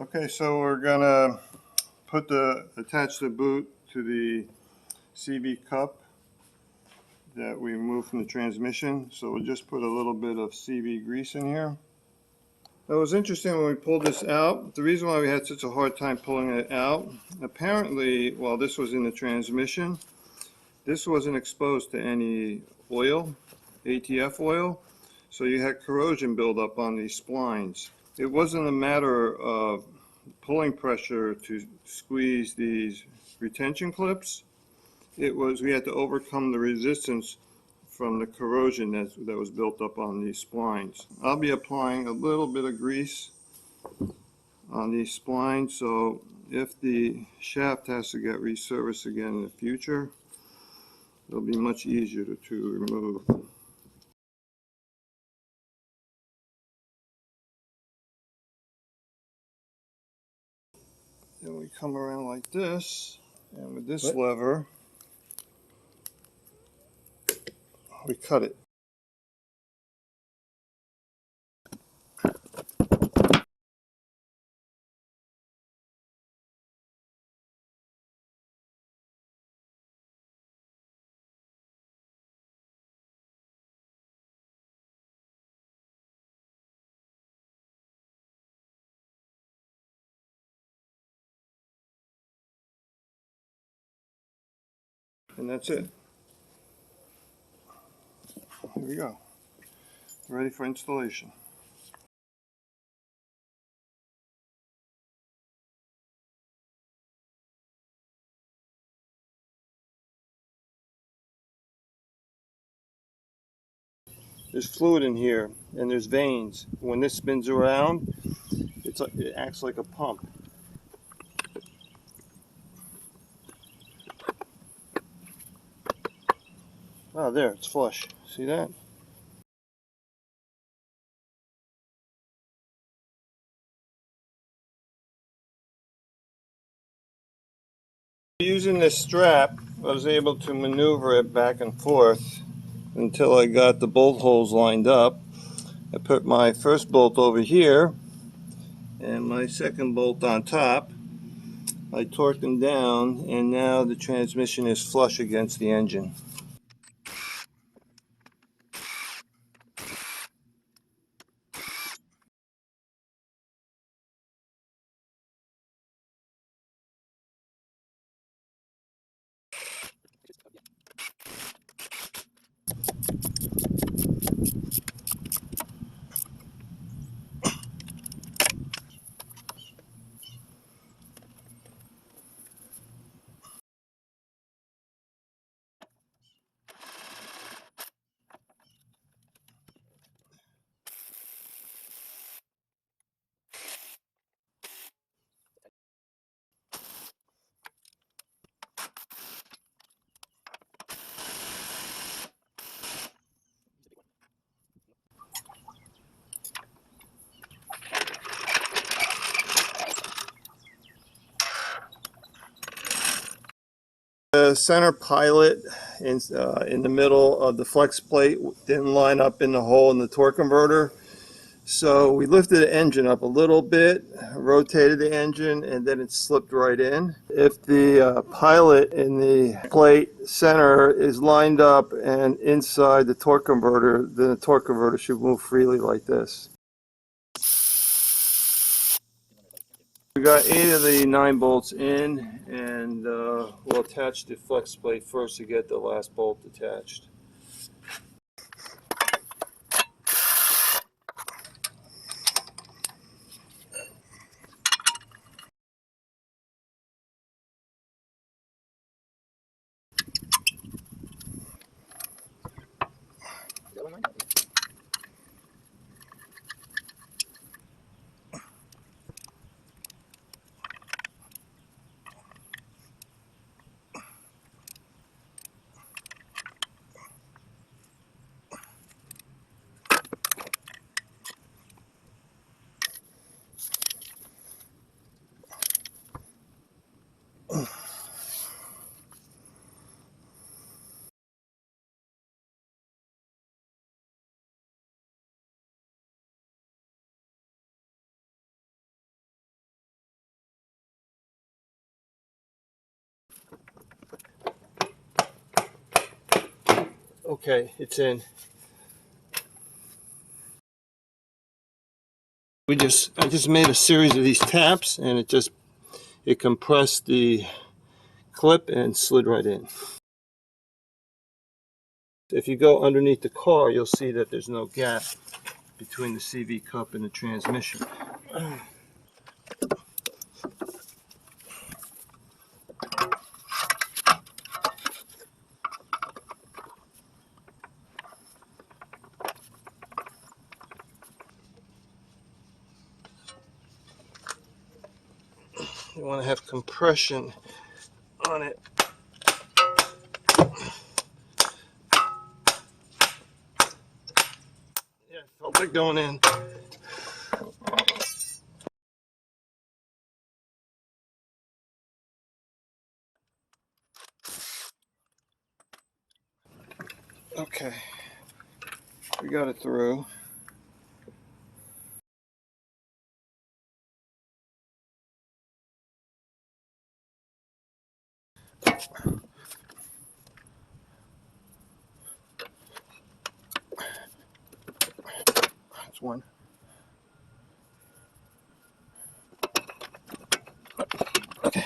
Okay, so we're gonna attach the boot to the CV cup that we removed from the transmission. So we'll just put a little bit of CV grease in here. It was interesting when we pulled this out. The reason why we had such a hard time pulling it out, apparently while this was in the transmission, this wasn't exposed to any oil, ATF oil, so you had corrosion buildup on these splines. It wasn't a matter of pulling pressure to squeeze these retention clips. It was, we had to overcome the resistance from the corrosion that was built up on these splines. I'll be applying a little bit of grease on these splines, so if the shaft has to get resurfaced again in the future, it'll be much easier to remove. Then we come around like this, and with this lever, we cut it. And that's it. Here we go. Ready for installation. There's fluid in here, and there's veins. When this spins around, it acts like a pump. Oh, there, it's flush. See that? Using this strap, I was able to maneuver it back and forth until I got the bolt holes lined up. I put my first bolt over here and my second bolt on top. I torqued them down, and now the transmission is flush against the engine. The center pilot in the middle of the flex plate didn't line up in the hole in the torque converter. So we lifted the engine up a little bit, rotated the engine, and then it slipped right in. If the pilot in the plate center is lined up and inside the torque converter, then the torque converter should move freely like this. We got 8 of the 9 bolts in, and we'll attach the flex plate first to get the last bolt attached. Okay, it's in. I just made a series of these taps, and it compressed the clip and slid right in. If you go underneath the car, you'll see that there's no gap between the CV cup and the transmission. You want to have compression on it. Yeah, felt it going in. Okay, we got it through. That's one. Okay.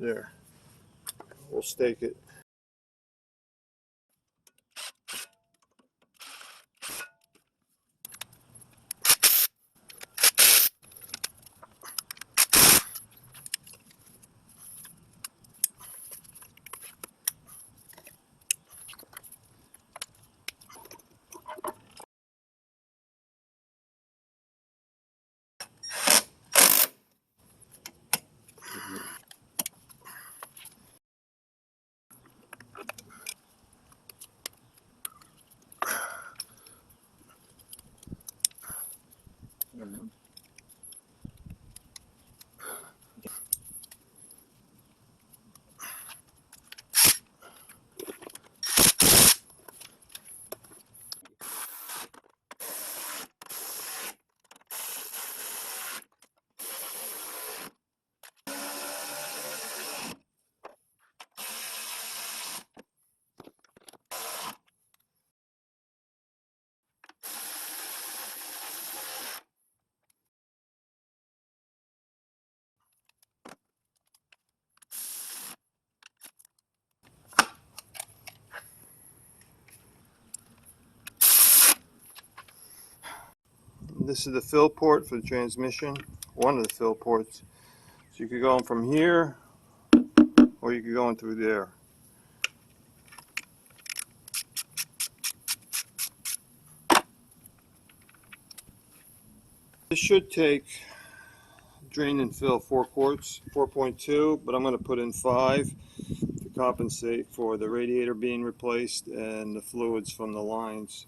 There. We'll stake it. This is the fill port for the transmission, one of the fill ports. So you could go in from here, or you could go in through there. This should take drain and fill 4 quarts, 4.2, but I'm going to put in 5 to compensate for the radiator being replaced and the fluids from the lines.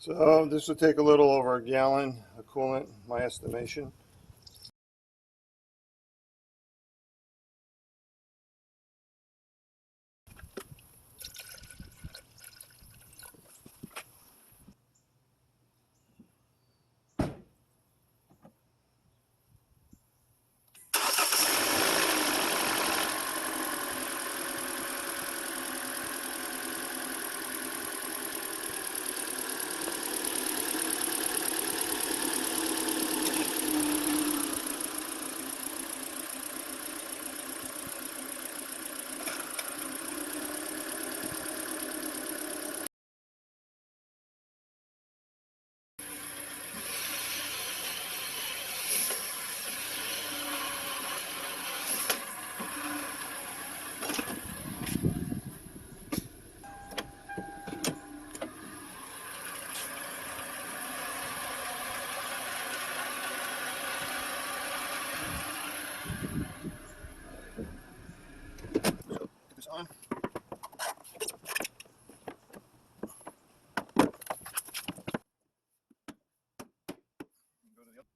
So this will take a little over a gallon of coolant, my estimation. Put this on. Go to the other.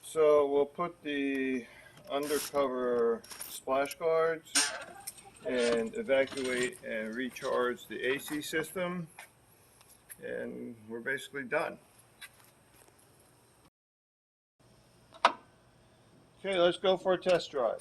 So we'll put the undercover splash guards and evacuate and recharge the AC system, and we're basically done. Okay, let's go for a test drive.